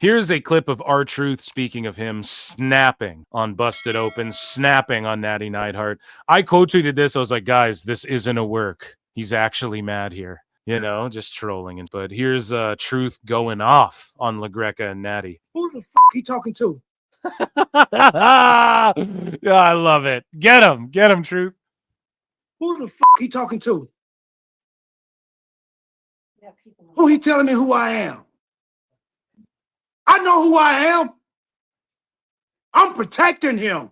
Here's a clip of R-Truth speaking of him snapping on Busted Open, snapping on Natty Neidhart. I quote tweeted this. I was like, guys, this isn't a work. He's actually mad here. You know, just trolling. But here's Truth going off on LaGreca and Natty. Who the f*** he talking to? Yeah, I love it. Get him, Truth. Who the f*** he talking to? Who he telling me who I am? I know who I am. I'm protecting him.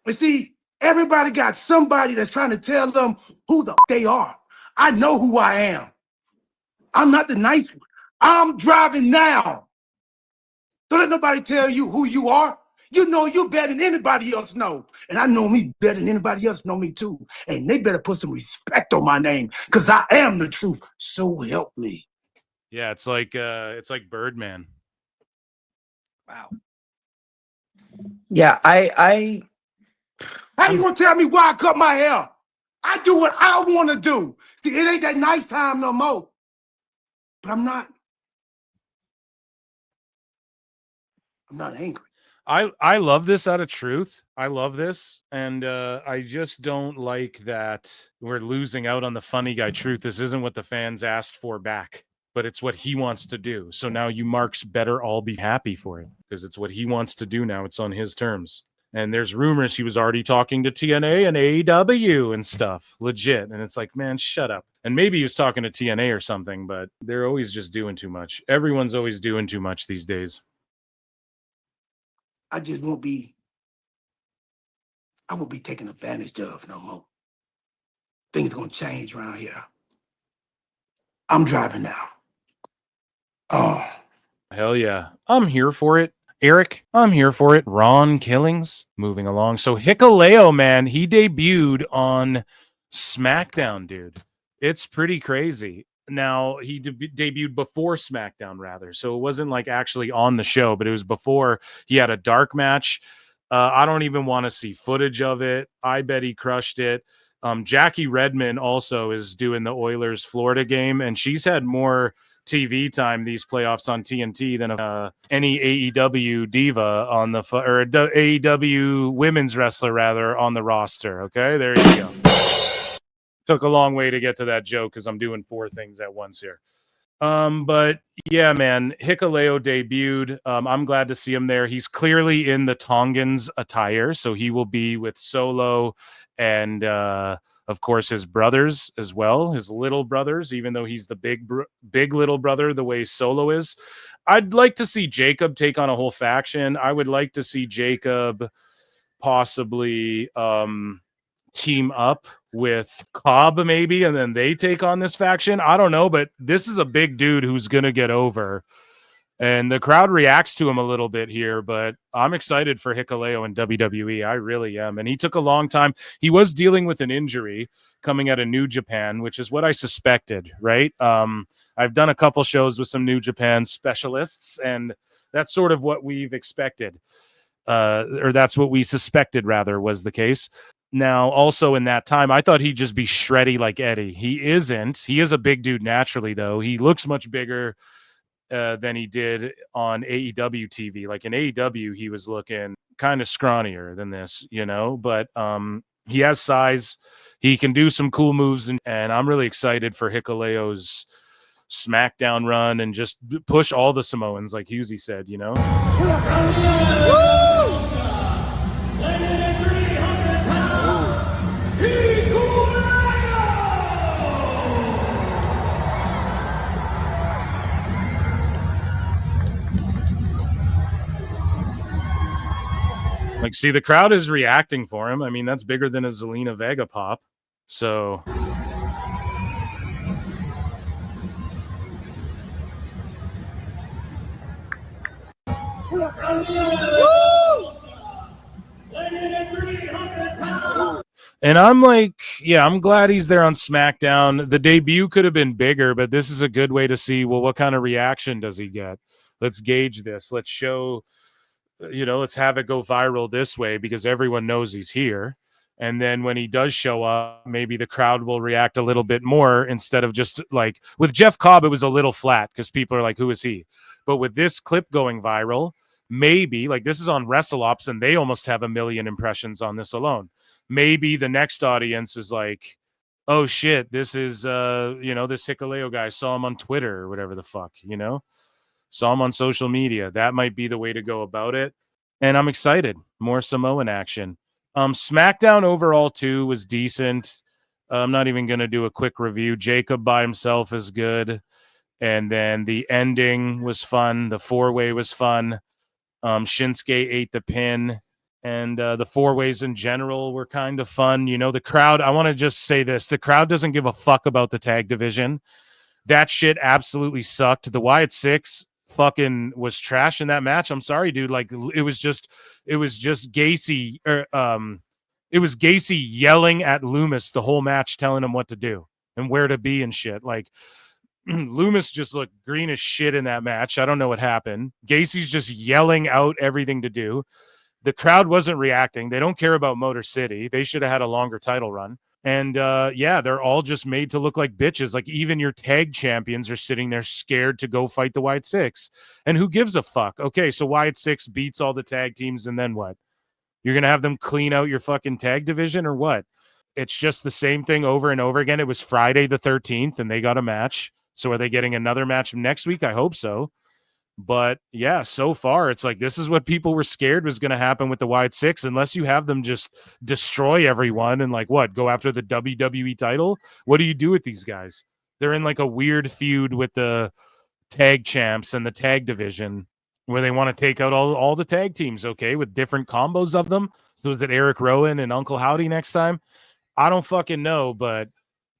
And see, everybody got somebody that's trying to tell them who the f*** they are. I know who I am. I'm not the nice one. I'm driving now. Don't let nobody tell you who you are. You know you better than anybody else know. And I know me better than anybody else know me too. And they better put some respect on my name because I am the truth. So help me. Yeah, it's like Birdman. Wow. Yeah, How you gonna tell me why I cut my hair? I do what I want to do. It ain't that nice time no more. But I'm not angry. I love this out of Truth. I love this. And I just don't like that we're losing out on the funny guy Truth. This isn't what the fans asked for back, but it's what he wants to do. So now you marks better all be happy for it because it's what he wants to do now. It's on his terms. And there's rumors he was already talking to TNA and AEW and stuff. Legit. And it's like, man, shut up. And maybe he was talking to TNA or something, but they're always just doing too much. Everyone's always doing too much these days. I won't be taken advantage of no more. Things gonna change around here. I'm driving now. Oh. Hell yeah. I'm here for it. Eric, I'm here for it. Ron Killings, moving along. So Hikuleo, man, he debuted on SmackDown, dude. It's pretty crazy. Now, he debuted before SmackDown, rather. So it wasn't like actually on the show, but it was before. He had a dark match. I don't even want to see footage of it. I bet he crushed it. Jackie Redmond also is doing the Oilers Florida game, and she's had more TV time these playoffs on TNT than any AEW diva on the or AEW women's wrestler rather on the roster. Okay, there you go. Took a long way to get to that joke because I'm doing 4 things at once here. But yeah, man, Hikuleo debuted. I'm glad to see him there. He's clearly in the Tongans attire, so he will be with Solo and of course his brothers as well, his little brothers, even though he's the big little brother the way Solo is. I'd like to see Jacob take on a whole faction. I would like to see Jacob possibly team up with Cobb maybe, and then they take on this faction. I don't know, but this is a big dude who's gonna get over, and the crowd reacts to him a little bit here, but I'm excited for Hikuleo in WWE. I really am. And he took a long time. He was dealing with an injury coming out of New Japan, which is what I suspected, right? I've done a couple shows with some New Japan specialists, and that's sort of what we've expected. Or that's what we suspected, rather, was the case. Now, also in that time, I thought he'd just be shreddy like Eddie. He isn't. He is a big dude naturally, though. He looks much bigger than he did on AEW TV. Like in AEW, he was looking kind of scrawnier than this, you know, but he has size. He can do some cool moves, and I'm really excited for Hikuleo's SmackDown run and just push all the Samoans, like Husey said, you know? Like, see, the crowd is reacting for him. I mean, that's bigger than a Zelina Vega pop. So... And I'm like, yeah, I'm glad he's there on SmackDown. The debut could have been bigger, but this is a good way to see, well, what kind of reaction does he get? Let's gauge this. Let's show, you know, let's have it go viral this way because everyone knows he's here. And then when he does show up, maybe the crowd will react a little bit more instead of just like with Jeff Cobb, it was a little flat because people are like, who is he? But with this clip going viral, maybe like this is on WrestleOps and they almost have 1 million impressions on this alone. Maybe the next audience is like, oh shit, this is, this Hikuleo guy. Saw him on Twitter or whatever the fuck, saw him on social media. That might be the way to go about it. And I'm excited. More Samoan action. SmackDown overall too was decent. I'm not even going to do a quick review. Jacob by himself is good. And then the ending was fun. The 4-way was fun. Shinsuke ate the pin. And the 4-ways in general were kind of fun. The crowd, I want to just say this. The crowd doesn't give a fuck about the tag division. That shit absolutely sucked. The Wyatt Six fucking was trash in that match. I'm sorry, dude. Like it was just Jacy it was Jacy yelling at Loomis the whole match, telling him what to do and where to be and shit. Like Loomis just looked green as shit in that match. I don't know what happened. Gacy's just yelling out everything to do. The crowd wasn't reacting. They don't care about Motor City. They should have had a longer title run. And they're all just made to look like bitches. Like even your tag champions are sitting there scared to go fight the Wyatt Six. And who gives a fuck? Okay, so Wyatt Six beats all the tag teams and then what? You're going to have them clean out your fucking tag division or what? It's just the same thing over and over again. It was Friday the 13th and they got a match. So are they getting another match next week? I hope so. But yeah, so far it's like this is what people were scared was going to happen with the Wyatt Six, unless you have them just destroy everyone and like what, go after the WWE title. What do you do with these guys? They're in like a weird feud with the tag champs and the tag division where they want to take out all the tag teams, okay, with different combos of them. So is it Eric Rowan and Uncle Howdy next time? I don't fucking know, but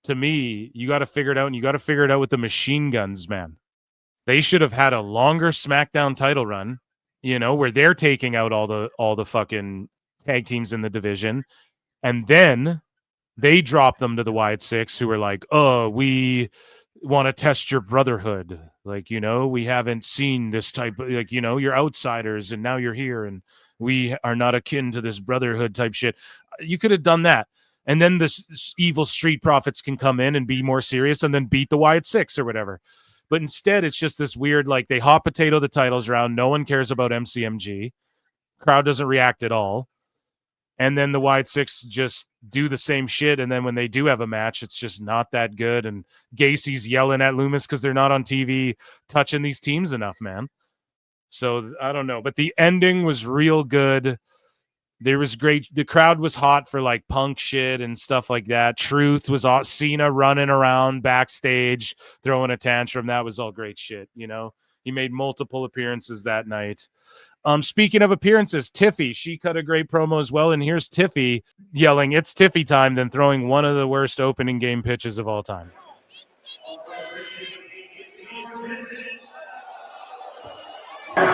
to me, you got to figure it out, and you got to figure it out with the machine guns, man. They should have had a longer SmackDown title run, where they're taking out all the fucking tag teams in the division. And then they drop them to the Wyatt Six, who are like, oh, we want to test your brotherhood. Like, we haven't seen this type of, like, you're outsiders and now you're here and we are not akin to this brotherhood type shit. You could have done that. And then the evil Street Profits can come in and be more serious and then beat the Wyatt Six or whatever. But instead, it's just this weird, like, they hot potato the titles around. No one cares about MCMG. Crowd doesn't react at all. And then the Wyatt Six just do the same shit. And then when they do have a match, it's just not that good. And Gacy's yelling at Loomis because they're not on TV touching these teams enough, man. So I don't know. But the ending was real good. There was great. The crowd was hot for like punk shit and stuff like that. Truth was all Cena running around backstage, throwing a tantrum. That was all great shit. He made multiple appearances that night. Speaking of appearances, Tiffy, she cut a great promo as well. And here's Tiffy yelling, "It's Tiffy time," then throwing one of the worst opening game pitches of all time. All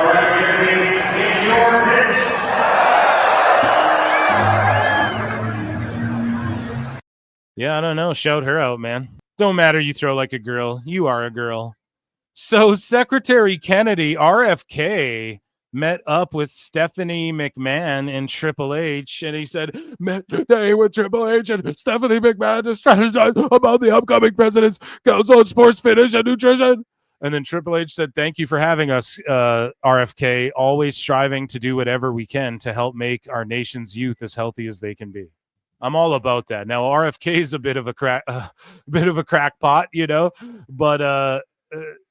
right, Tiffy, it's your pitch. Yeah, I don't know. Shout her out, man. Don't matter you throw like a girl. You are a girl. So Secretary Kennedy, RFK, met up with Stephanie McMahon and Triple H, and he said, met today with Triple H and Stephanie McMahon to strategize about the upcoming President's Council on Sports Fitness and Nutrition. And then Triple H said, thank you for having us, RFK, always striving to do whatever we can to help make our nation's youth as healthy as they can be. I'm all about that. Now, RFK is a bit of a crackpot, but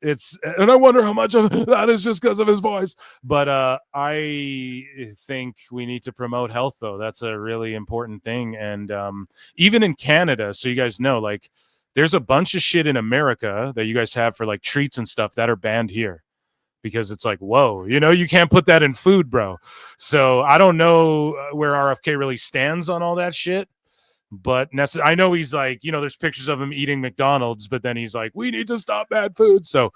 it's, and I wonder how much of that is just because of his voice. But I think we need to promote health, though. That's a really important thing. And even in Canada, so you guys know, like, there's a bunch of shit in America that you guys have for like treats and stuff that are banned here. Because it's like, whoa, you can't put that in food, bro. So I don't know where RFK really stands on all that shit. But I know he's like, there's pictures of him eating McDonald's, but then he's like, we need to stop bad food. So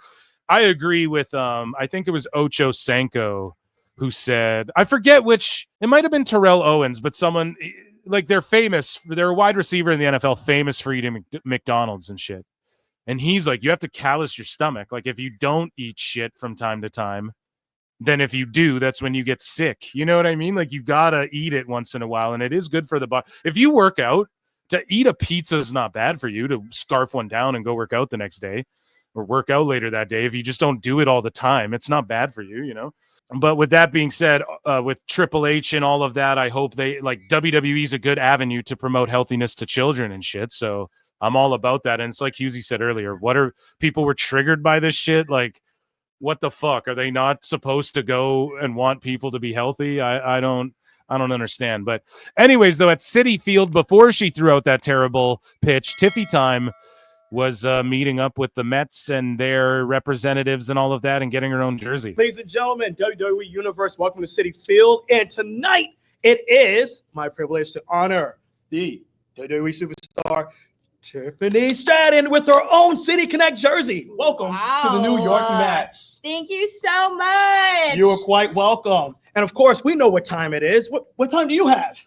I agree with, I think it was Ocho Cinco who said, I forget which, it might have been Terrell Owens, but someone, like they're famous, they're a wide receiver in the NFL, famous for eating McDonald's and shit. And he's like, you have to callous your stomach. Like, if you don't eat shit from time to time, then if you do, that's when you get sick. You know what I mean? Like, you gotta eat it once in a while, and it is good for the body. If you work out, to eat a pizza is not bad for you. To scarf one down and go work out the next day or work out later that day, if you just don't do it all the time, it's not bad for you, you know? But with that being said, with Triple H and all of that, I hope they, like, WWE is a good avenue to promote healthiness to children and shit. So I'm all about that. And it's like Husey said earlier, what are people were triggered by this shit? Like, what the fuck? Are they not supposed to go and want people to be healthy? I don't understand. But anyways, though, at Citi Field, before she threw out that terrible pitch, Tiffy Time was meeting up with the Mets and their representatives and all of that and getting her own jersey. Ladies and gentlemen, WWE Universe, welcome to Citi Field. And tonight, it is my privilege to honor the WWE superstar, Tiffany Stratton, with her own City Connect jersey. Welcome to the New York Mets. Thank you so much. You are quite welcome. And of course, we know what time it is. What time do you have?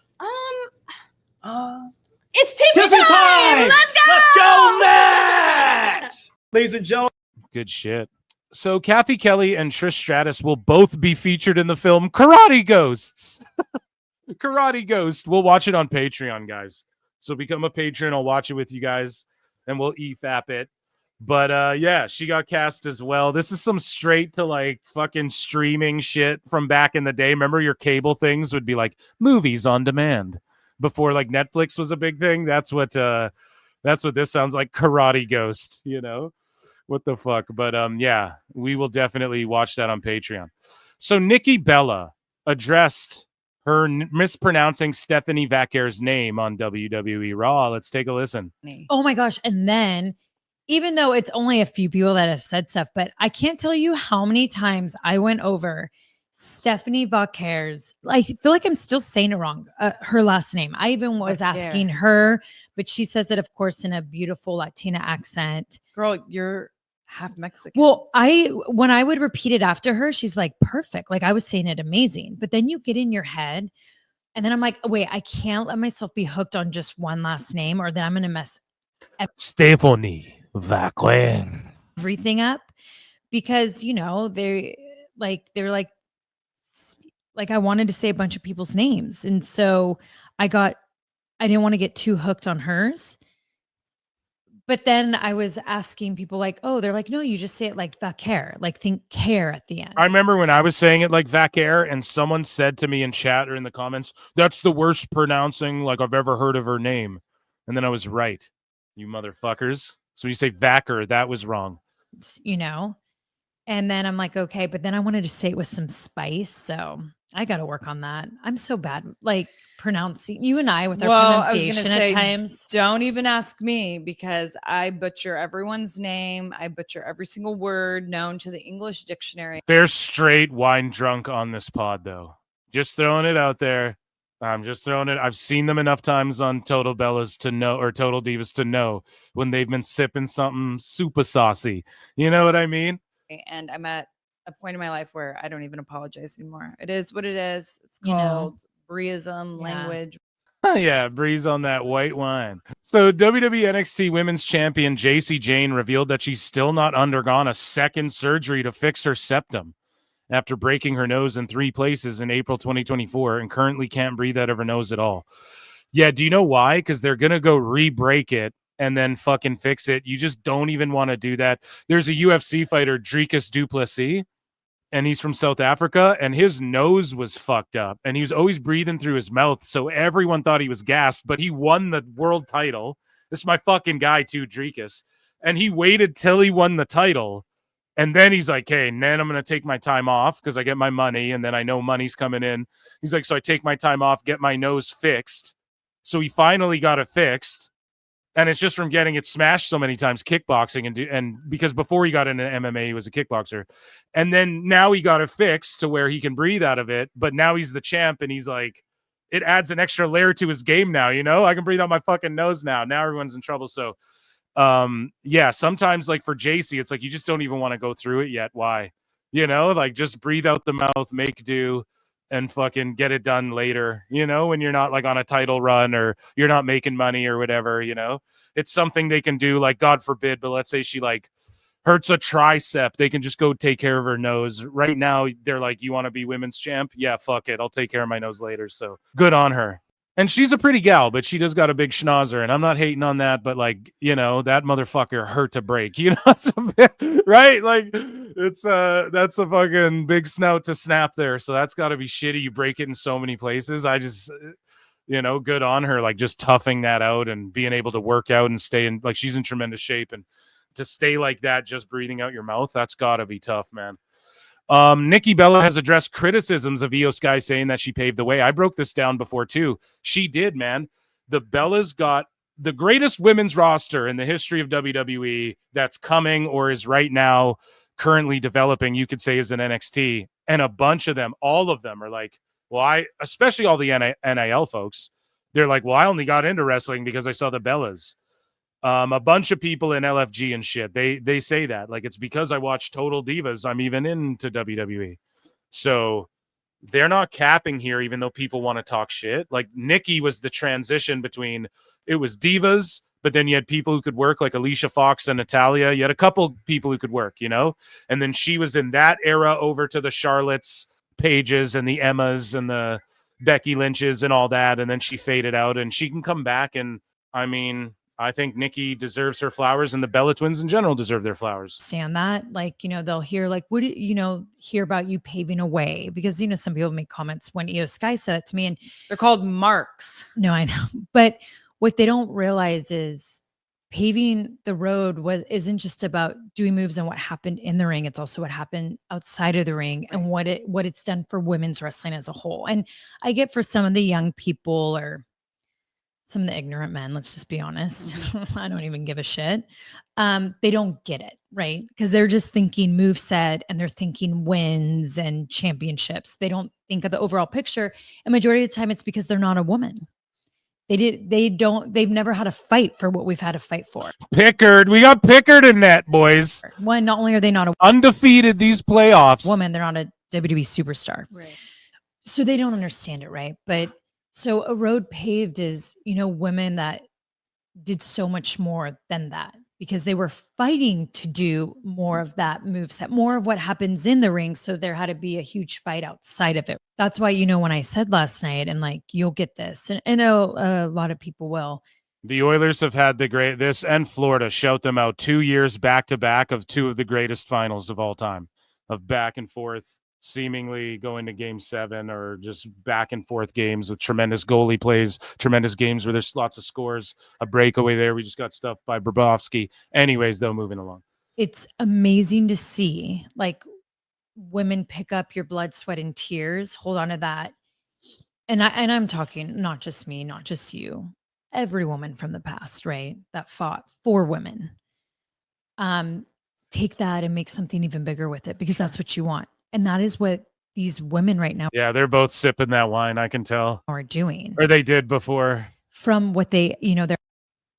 It's Tiffany time. Let's go, Mets! Ladies and gentlemen. Good shit. So Cathy, Kelley, and Trish Stratus will both be featured in the film Karate Ghosts. Karate Ghost. We'll watch it on Patreon, guys. So become a patron. I'll watch it with you guys, and we'll EFAP it. But yeah, she got cast as well. This is some straight to like fucking streaming shit from back in the day. Remember, your cable things would be like movies on demand before like Netflix was a big thing. That's what this sounds like. Karate Ghost, you know? What the fuck? But yeah, we will definitely watch that on Patreon. So Nikki Bella addressed her mispronouncing Stephanie Vaquer's name on WWE RAW. Let's take a listen. Oh my gosh. And then, even though it's only a few people that have said stuff, but I can't tell you how many times I went over Stephanie Vaquer's, I feel like I'm still saying it wrong, her last name. I even was asking her, but she says it, of course, in a beautiful Latina accent. Girl, you're half Mexican. Well, when I would repeat it after her, she's like, perfect. Like, I was saying it amazing. But then you get in your head, and then I'm like, wait, I can't let myself be hooked on just one last name, or then I'm going to mess Stephanie Vaquer everything up. Because, you know, they're like I wanted to say a bunch of people's names. And so I didn't want to get too hooked on hers. But then I was asking people like, oh, they're like, no, you just say it like Vaquer, like think care at the end. I remember when I was saying it like Vaquer, and someone said to me in chat or in the comments, that's the worst pronouncing like I've ever heard of her name. And then I was right, you motherfuckers. So when you say Vaquer, that was wrong. You know? And then I'm like, okay, but then I wanted to say it with some spice. So I got to work on that. I'm so bad, like pronouncing, you and I with our pronunciation at times. Don't even ask me, because I butcher everyone's name. I butcher every single word known to the English dictionary. They're straight wine drunk on this pod, though. Just throwing it out there. I'm just throwing it. I've seen them enough times on Total Bellas to know, or Total Divas to know when they've been sipping something super saucy. You know what I mean? And I'm at a point in my life where I don't even apologize anymore. It is what it is. It's You know. called Brieism language. Yeah, Breeze on that white wine. So WWE NXT Women's Champion Jacy Jane revealed that she's still not undergone a second surgery to fix her septum after breaking her nose in 3 places in April 2024 and currently can't breathe out of her nose at all. Yeah, do you know why? Because they're going to go re-break it and then fucking fix it. You just don't even want to do that. There's a UFC fighter, Dricus du Plessis, and he's from South Africa, and his nose was fucked up, and he was always breathing through his mouth, so everyone thought he was gassed, but he won the world title. This is my fucking guy, too, Dricus. And he waited till he won the title, and then he's like, hey, then I'm going to take my time off because I get my money, and then I know money's coming in. He's like, so I take my time off, get my nose fixed. So he finally got it fixed. And it's just from getting it smashed so many times, kickboxing, and because before he got into MMA, he was a kickboxer. And then now he got it fixed to where he can breathe out of it. But now he's the champ, and he's like, it adds an extra layer to his game now, you know? I can breathe out my fucking nose now. Now everyone's in trouble. So, yeah, sometimes, like for Jacy, it's like you just don't even want to go through it yet. Why? You know, like just breathe out the mouth, make do, and fucking get it done later, you know, when you're not like on a title run or you're not making money or whatever, you know. It's something they can do, like God forbid, but let's say she like hurts a tricep, they can just go take care of her nose. Right now, they're like, you want to be women's champ? Yeah, fuck it. I'll take care of my nose later. So good on her. And she's a pretty gal, but she does got a big schnauzer. And I'm not hating on that, but like, you know, that motherfucker hurt to break, you know, right? Like that's a fucking big snout to snap there. So that's got to be shitty. You break it in so many places. I just, you know, good on her, like just toughing that out and being able to work out and stay in, like she's in tremendous shape. And to stay like that, just breathing out your mouth, that's got to be tough, man. Nikki Bella has addressed criticisms of Io Sky, saying that she paved the way. I broke this down before too. She did, man. The Bellas got the greatest women's roster in the history of WWE that's coming or is right now currently developing, you could say, is an NXT. And a bunch of them, all of them are like, well, especially all the NIL folks, they're like, well, I only got into wrestling because I saw the Bellas. A bunch of people in LFG and shit, they say that, like, it's because I watched Total Divas I'm even into WWE. So they're not capping here, even though people want to talk shit. Like Nikki was the transition between, it was divas, but then you had people who could work, like Alicia Fox and Natalia. You had a couple people who could work, you know, and then she was in that era over to the Charlottes, Paiges, and the Emmas and the Becky Lynches and all that, and then she faded out, and she can come back. And I mean, I think Nikki deserves her flowers, and the Bella twins in general deserve their flowers. Understand that, like, you know, they'll hear like, what do you know, hear about you paving a way, because, you know, some people make comments when Io Sky said it to me, and They're called marks. no, I know, but what they don't realize is paving the road isn't just about doing moves and what happened in the ring. It's also what happened outside of the ring and what it's done for women's wrestling as a whole. And I get for some of the young people or some of the ignorant men, let's just be honest. I don't even give a shit. They don't get it, right? Because they're just thinking moveset and they're thinking wins and championships. They don't think of the overall picture. And majority of the time it's because they're not a woman. They've never had a fight for what we've had to fight for. Pickard. We got Pickard in that, boys. One, not only are they not a Undefeated these playoffs. woman, they're not a WWE superstar. Right. So they don't understand it, right? But so a road paved is, you know, women that did so much more than that because they were fighting to do more of that moveset, more of what happens in the ring. So there had to be a huge fight outside of it. That's why, you know, when I said last night, and like, you'll get this, and a lot of people will. The Oilers have had this and Florida shout them out 2 years back to back of two of the greatest finals of all time, of back and forth, seemingly going to game 7 or just back and forth games with tremendous goalie plays, tremendous games where there's lots of scores, a breakaway there. We just got stuffed by Bobrovsky. Anyways, though, moving along. It's amazing to see like women pick up your blood, sweat, and tears, hold on to that. And I'm talking not just me, not just you, every woman from the past, right? That fought for women. Take that and make something even bigger with it, because that's what you want. And that is what these women right now they're both sipping that wine, I can tell. Are doing. Or they did before. From what they, you know, they're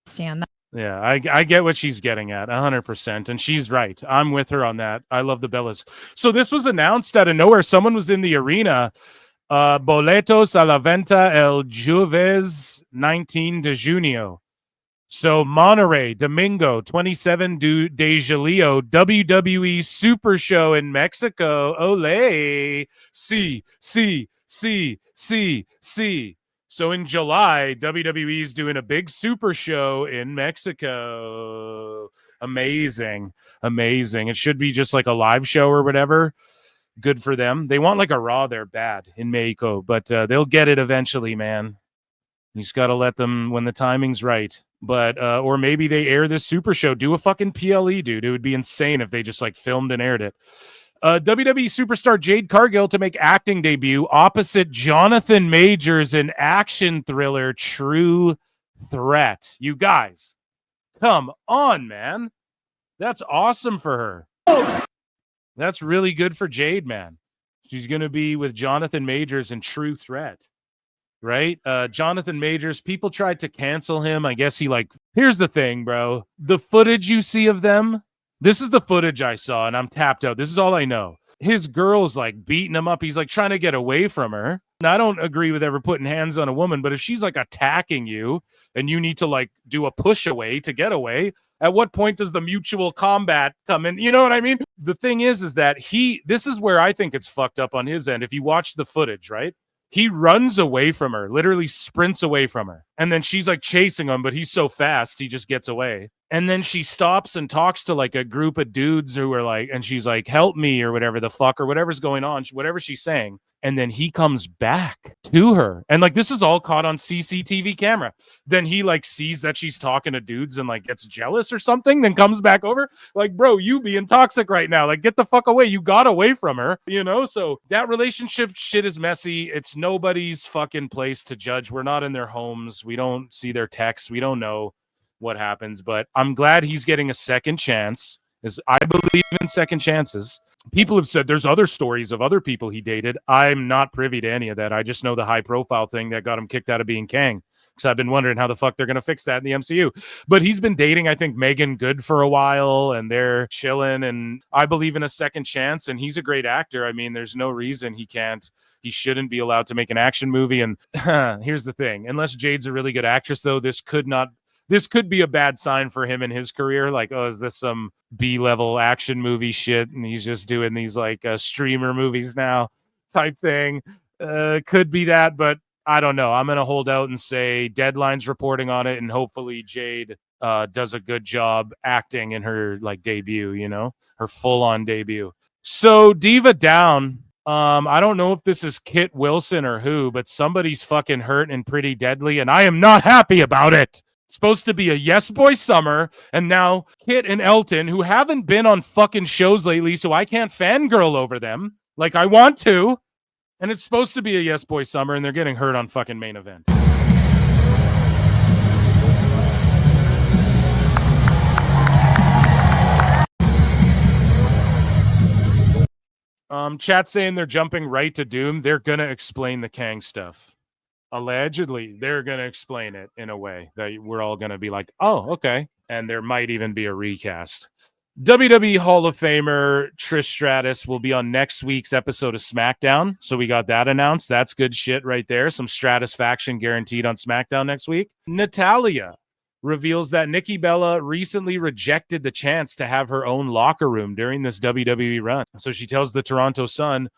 understand that. Yeah, I get what she's getting at 100%. And she's right. I'm with her on that. I love the Bellas. So this was announced out of nowhere. Someone was in the arena. Boletos a la venta el jueves 19 de junio. So Monterrey, Domingo, 27 de julio, WWE Super Show in Mexico. Ole. See. So in July, WWE is doing a big Super Show in Mexico. Amazing. It should be just like a live show or whatever. Good for them. They want like a Raw there bad in Mexico, but they'll get it eventually, man. You just got to let them when the timing's right. But or maybe they air this Super Show. Do a fucking PLE, dude. It would be insane if they just like filmed and aired it. WWE superstar Jade Cargill to make acting debut opposite Jonathan Majors in action thriller True Threat. You guys, come on, man. That's awesome for her. That's really good for Jade, man. She's going to be with Jonathan Majors in True Threat. Right? Jonathan Majors, people tried to cancel him. I guess here's the thing, bro. The footage you see of them, this is the footage I saw, and I'm tapped out. This is all I know. his girl's like beating him up. He's like trying to get away from her. And I don't agree with ever putting hands on a woman, but if she's like attacking you and you need to like do a push away to get away, at what point does the mutual combat come in? You know what I mean? The thing is that this is where I think it's fucked up on his end. If you watch the footage, right? He runs away from her, literally sprints away from her. And then she's like chasing him, but he's so fast, he just gets away. And then she stops and talks to like a group of dudes who are like, and she's like, help me or whatever the fuck, or whatever's going on, whatever she's saying. And then he comes back to her. And like, this is all caught on CCTV camera. Then he like sees that she's talking to dudes and like gets jealous or something, then comes back over. Like, bro, you being toxic right now. Like, get the fuck away. You got away from her, you know? So that relationship shit is messy. It's nobody's fucking place to judge. We're not in their homes. We don't see their texts. We don't know what happens, but I'm glad he's getting a second chance. I believe in second chances. People have said there's other stories of other people he dated. I'm not privy to any of that. I just know the high profile thing that got him kicked out of being Kang. Because I've been wondering how the fuck they're going to fix that in the MCU. But he's been dating, I think, Megan Good for a while, and they're chilling. And I believe in a second chance, and he's a great actor. I mean, there's no reason he shouldn't be allowed to make an action movie. And here's the thing. Unless Jade's a really good actress, though, this could be a bad sign for him in his career. Like, oh, is this some B-level action movie shit? And he's just doing these like streamer movies now type thing. Could be that, but I don't know. I'm going to hold out and say Deadline's reporting on it, and hopefully Jade does a good job acting in her like debut, you know, her full-on debut. So Diva Down. I don't know if this is Kit Wilson or who, but somebody's fucking hurt and pretty deadly, and I am not happy about it. Supposed to be a Yes Boy Summer, and now Kit and Elton, who haven't been on fucking shows lately, so I can't fangirl over them like I want to. And it's supposed to be a Yes Boy Summer, and they're getting hurt on fucking Main Event. Chat saying they're jumping right to Doom. They're gonna explain the Kang stuff. Allegedly, they're going to explain it in a way that we're all going to be like, oh, okay. And there might even be a recast. WWE Hall of Famer Trish Stratus will be on next week's episode of SmackDown. So we got that announced. That's good shit right there. Some Stratus faction guaranteed on SmackDown next week. Natalya reveals that Nikki Bella recently rejected the chance to have her own locker room during this WWE run. So she tells the Toronto Sun,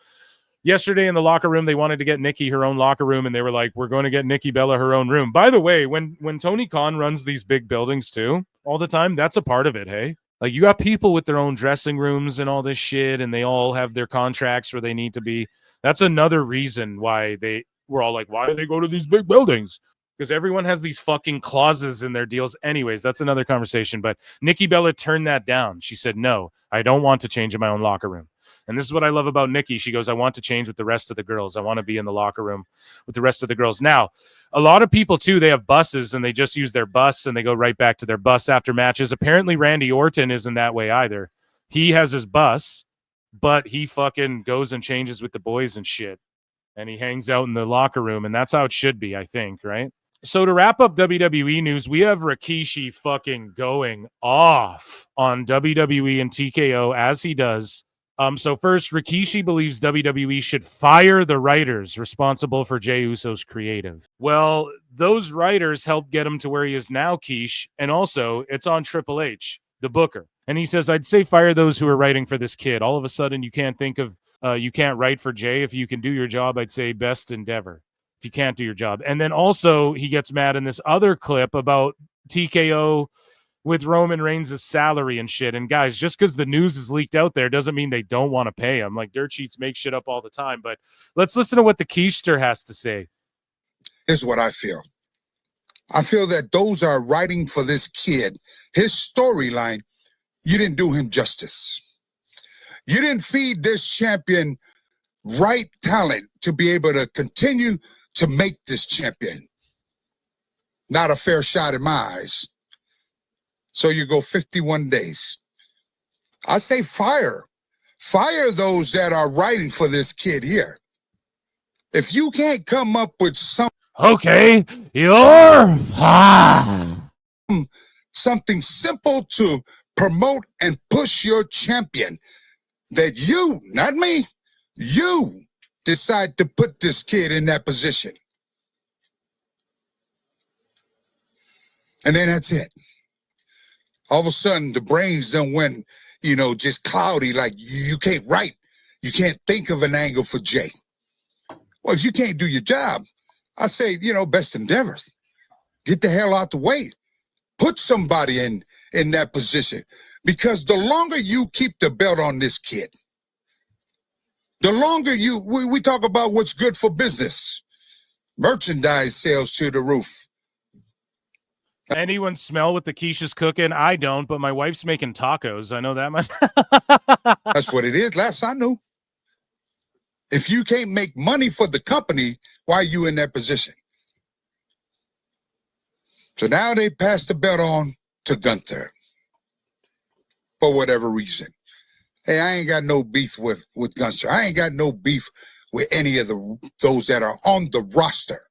yesterday in the locker room, they wanted to get Nikki her own locker room, and they were like, we're going to get Nikki Bella her own room. By the way, when Tony Khan runs these big buildings too, all the time, that's a part of it, hey? Like, you got people with their own dressing rooms and all this shit, and they all have their contracts where they need to be. That's another reason why we're all like, why do they go to these big buildings? Because everyone has these fucking clauses in their deals. Anyways, that's another conversation. But Nikki Bella turned that down. She said, no, I don't want to change in my own locker room. And this is what I love about Nikki. She goes, I want to change with the rest of the girls. I want to be in the locker room with the rest of the girls. Now, a lot of people, too, they have buses, and they just use their bus, and they go right back to their bus after matches. Apparently, Randy Orton isn't that way either. He has his bus, but he fucking goes and changes with the boys and shit. And he hangs out in the locker room, and that's how it should be, I think, right? So to wrap up WWE news, we have Rikishi fucking going off on WWE and TKO as he does. So first, Rikishi believes WWE should fire the writers responsible for Jey Uso's creative. Well, those writers helped get him to where he is now, Keish, and also it's on Triple H, the booker. And he says, I'd say fire those who are writing for this kid. All of a sudden, you can't think of, you can't write for Jey. If you can do your job, I'd say best endeavor. If you can't do your job. And then also, he gets mad in this other clip about TKO with Roman Reigns' salary and shit. And guys, just because the news is leaked out there doesn't mean they don't want to pay him. Like, dirt sheets make shit up all the time. But let's listen to what the Keister has to say. Here's what I feel. I feel that those are writing for this kid, his storyline, you didn't do him justice. You didn't feed this champion right talent to be able to continue to make this champion. Not a fair shot in my eyes. So you go 51 days. I say fire. Fire those that are writing for this kid here. If you can't come up with Okay, you're fine. Something simple to promote and push your champion, that you, not me, you decide to put this kid in that position. And then that's it. All of a sudden, the brains done went, just cloudy, like you can't write. You can't think of an angle for Jey. Well, if you can't do your job, I say, best endeavors. Get the hell out the way. Put somebody in that position. Because the longer you keep the belt on this kid, the longer we talk about what's good for business. Merchandise sales to the roof. Anyone smell what the quiche's cooking? I don't, but my wife's making tacos. I know that much. That's what it is. Last I knew. If you can't make money for the company, why are you in that position? So now they passed the belt on to Gunther. For whatever reason. Hey, I ain't got no beef with Gunther. I ain't got no beef with any of those that are on the roster.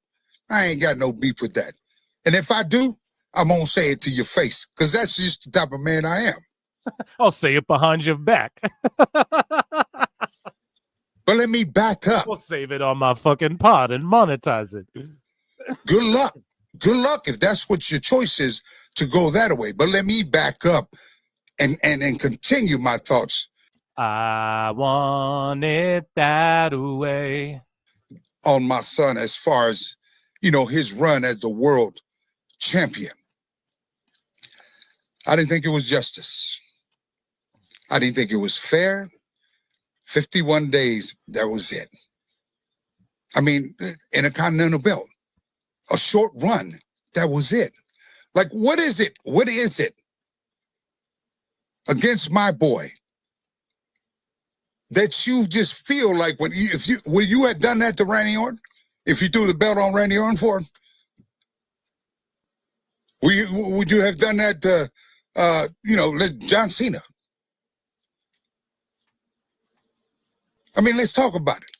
I ain't got no beef with that. And if I do, I'm going to say it to your face, because that's just the type of man I am. I'll say it behind your back. But let me back up. We'll save it on my fucking pod and monetize it. Good luck. Good luck if that's what your choice is, to go that way. But let me back up and continue my thoughts. I want it that way. On my son, as far as, his run as the world champion. I didn't think it was justice. I didn't think it was fair. 51 days, that was it. I mean, in a Continental belt, a short run, that was it. Like, what is it? What is it against my boy that you just feel like when you had done that to Randy Orton, if you threw the belt on Randy Orton for him, would you have done that to, John Cena? I mean, let's talk about it.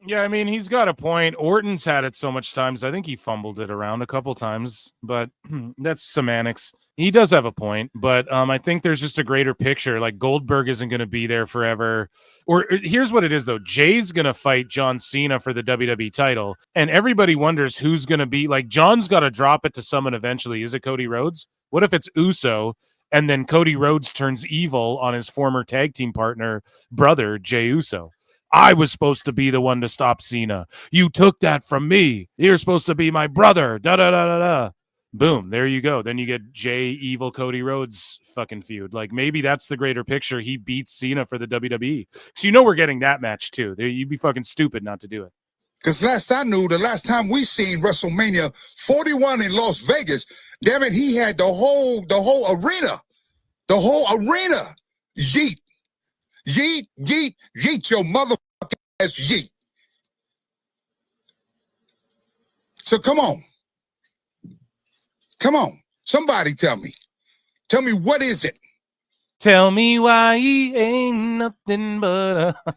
Yeah, I mean, he's got a point. Orton's had it so much times. I think he fumbled it around a couple times, but that's semantics. He does have a point, but I think there's just a greater picture. Like, Goldberg isn't going to be there forever. Or here's what it is, though. Jay's going to fight John Cena for the WWE title, and everybody wonders who's going to be. Like, John's got to drop it to someone eventually. Is it Cody Rhodes? What if it's Uso, and then Cody Rhodes turns evil on his former tag team partner, brother, Jey Uso? I was supposed to be the one to stop Cena. You took that from me. You're supposed to be my brother. Da-da-da-da-da. Boom. There you go. Then you get Jey, evil Cody Rhodes fucking feud. Like, maybe that's the greater picture. He beats Cena for the WWE. So we're getting that match too. You'd be fucking stupid not to do it. Because last I knew, the last time we seen WrestleMania 41 in Las Vegas, damn it, he had the whole arena. The whole arena. Yeet. Yeet, yeet, yeet your motherfucking ass, yeet. So come on. Come on. Somebody tell me. Tell me, what is it? Tell me why he ain't nothing but a...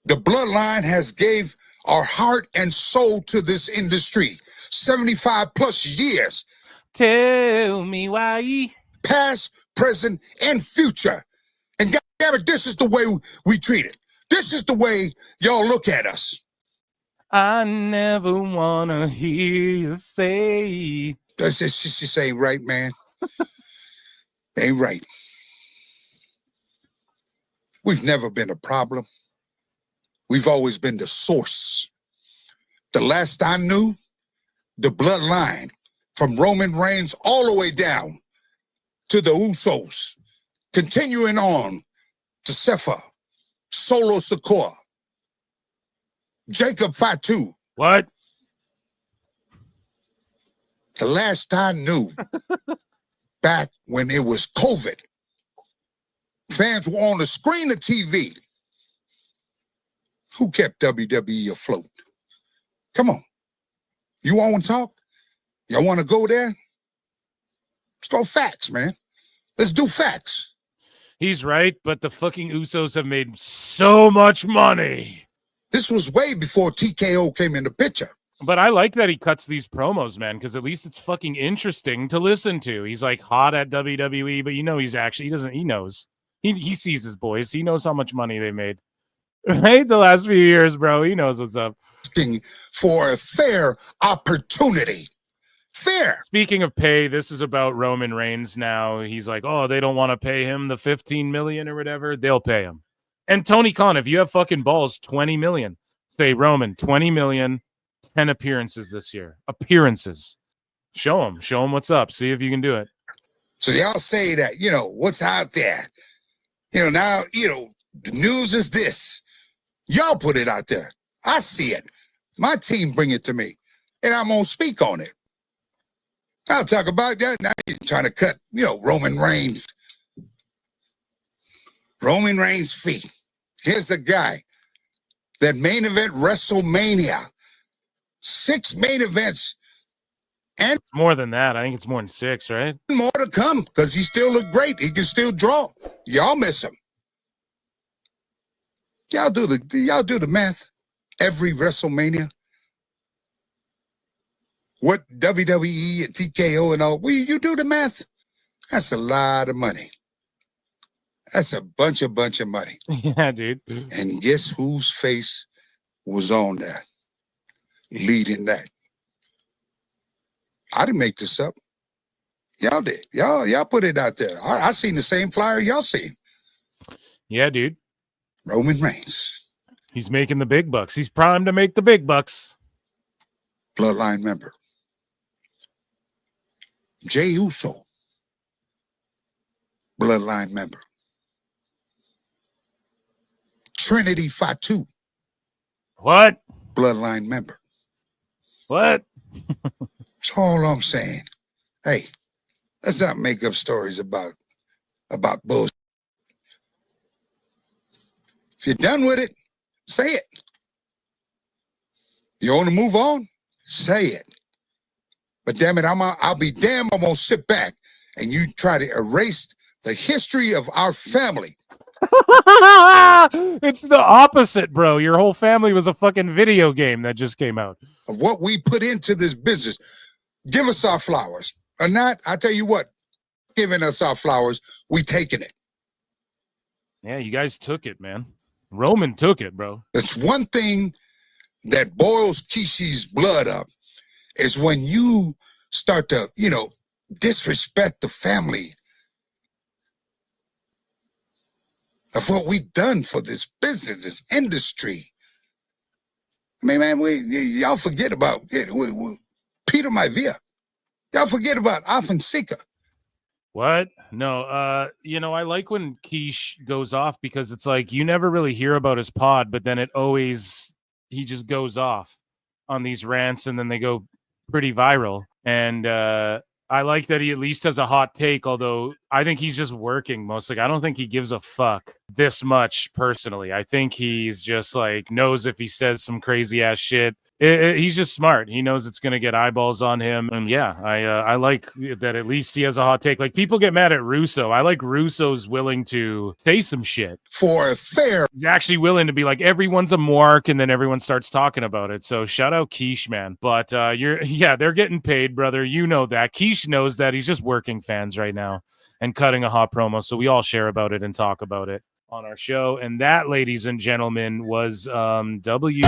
The bloodline has gave our heart and soul to this industry. 75 plus years. Tell me why he... Past, present, and future. And damn it, this is the way we treat it. This is the way y'all look at us. I never want to hear you say... That's just ain't right, man. Ain't right. We've never been a problem. We've always been the source. The last I knew, the bloodline from Roman Reigns all the way down to the Usos, continuing on to Sepha, Solo Sikoa, Jacob Fatu. What? The last I knew, back when it was COVID, fans were on the screen of TV. Who kept WWE afloat? Come on. You want to talk? Y'all want to go there? Let's go facts, man. Let's do facts. He's right, but the fucking Usos have made so much money. This was way before TKO came in the picture. But I like that he cuts these promos, man, because at least it's fucking interesting to listen to. He's like hot at WWE, but he's actually, he knows. He sees his boys. He knows how much money they made. Right? The last few years, bro. He knows what's up. Asking for a fair opportunity. Fair. Speaking of pay, this is about Roman Reigns now. He's like, oh, they don't want to pay him the 15 million or whatever. They'll pay him. And Tony Khan, if you have fucking balls, 20 million. Say, Roman, 20 million, 10 appearances this year. Appearances. Show him what's up. See if you can do it. So y'all say that, what's out there? Now, the news is this. Y'all put it out there. I see it. My team bring it to me. And I'm going to speak on it. I'll talk about that. Now you're trying to cut, Roman Reigns. Roman Reigns' fee. Here's a guy that main event WrestleMania. 6 main events. And more than that. I think it's more than 6, right? More to come because he still look great. He can still draw. Y'all miss him. Y'all do the math. Every WrestleMania. What WWE and TKO and all, you do the math. That's a lot of money. That's a bunch of money. Yeah, dude. And guess whose face was on that? Leading that. I didn't make this up. Y'all did. Y'all put it out there. I seen the same flyer y'all seen. Yeah, dude. Roman Reigns. He's making the big bucks. He's primed to make the big bucks. Bloodline member. Jey Uso. Bloodline member. Trinity Fatu. What? Bloodline member. What? That's all I'm saying. Hey, let's not make up stories about bullshit. If you're done with it, say it. You want to move on? Say it. But damn it, I'll be damned I'm gonna sit back and you try to erase the history of our family. It's the opposite, bro. Your whole family was a fucking video game that just came out. Of what we put into this business. Give us our flowers. Or not, I tell you what, giving us our flowers, we taking it. Yeah, you guys took it, man. Roman took it, bro. It's one thing that boils Rikishi's blood up is when you start to, disrespect the family of what we've done for this business, this industry. I mean, man, y'all forget about it. Peter Maivia. Y'all forget about Afonseca. What? No, I like when Quiche goes off because it's like you never really hear about his pod, but then he just goes off on these rants and then they go pretty viral. And I like that he at least has a hot take, although I think he's just working mostly. I don't think he gives a fuck this much personally. I think he's just like knows if he says some crazy ass shit. He's just smart. He knows it's going to get eyeballs on him. And yeah, I like that at least he has a hot take. Like people get mad at Russo. I like Russo's willing to say some shit. For a fair. He's actually willing to be like, everyone's a mark, and then everyone starts talking about it. So shout out Quiche, man. But they're getting paid, brother. You know that. Quiche knows that. He's just working fans right now and cutting a hot promo. So we all share about it and talk about it on our show. And that, ladies and gentlemen, was WWE.